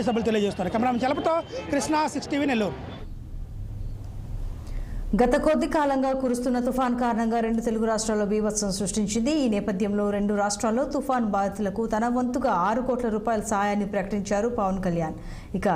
సభ్యులు తెలియజేస్తారు. కెమెరామెన్ చలపతో కృష్ణ 6 టీవీ నెల్లూరు. గత కొద్ది కాలంగా కురుస్తున్న తుఫాన్ కారణంగా 2 తెలుగు రాష్ట్రాల్లో బీభత్సం సృష్టించింది. ఈ నేపథ్యంలో 2 రాష్ట్రాల్లో తుఫాన్ బాధితులకు తన వంతుగా 6 కోట్ల రూపాయల సాయాన్ని ప్రకటించారు పవన్ కళ్యాణ్. ఇక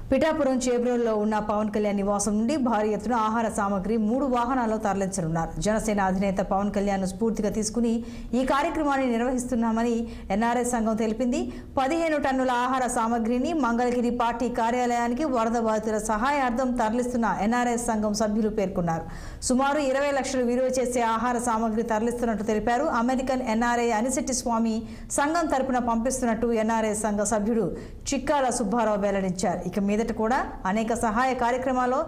పిఠాపురం చేబ్రోల్లో ఉన్న పవన్ కళ్యాణ్ నివాసం నుండి భారీ ఎత్తున ఆహార సామగ్రి 3 వాహనాల్లో తరలించనున్నారు. జనసేన అధినేత పవన్ కళ్యాణ్ స్ఫూర్తిగా తీసుకుని ఈ కార్యక్రమాన్ని నిర్వహిస్తున్నామని ఎన్ఆర్ఐ సంఘం తెలిపింది. 15 టన్నుల ఆహార సామగ్రిని మంగళగిరి పార్టీ కార్యాలయానికి వరద బాధితుల సహాయార్థం తరలిస్తున్న ఎన్ఆర్ఐ సంఘం సభ్యులు పేర్కొన్నారు. సుమారు 20 లక్షలు విలువ చేసే ఆహార సామగ్రి తరలిస్తున్నట్టు తెలిపారు. అమెరికన్ ఎన్ఆర్ఐ అనిశెట్టి స్వామి సంఘం తరపున పంపిస్తున్నట్టు ఎన్ఆర్ఐ సంఘ సభ్యుడు చిక్కాల సుబ్బారావు వెల్లడించారు. ఇక మీదట కూడా అనేక సహాయ కార్యక్రమాల్లో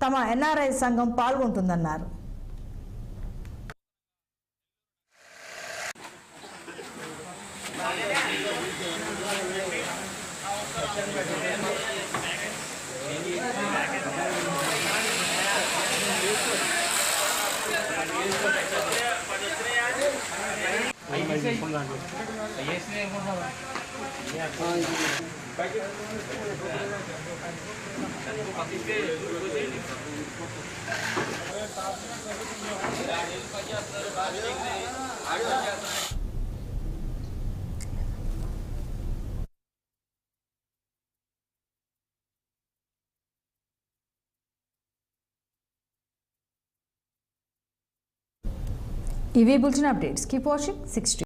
తమ ఎన్ఆర్ఐ సంఘం పాల్గొంటుందన్నారు. ఇవి బులెటిన్ అప్డేట్స్. Keep watching 6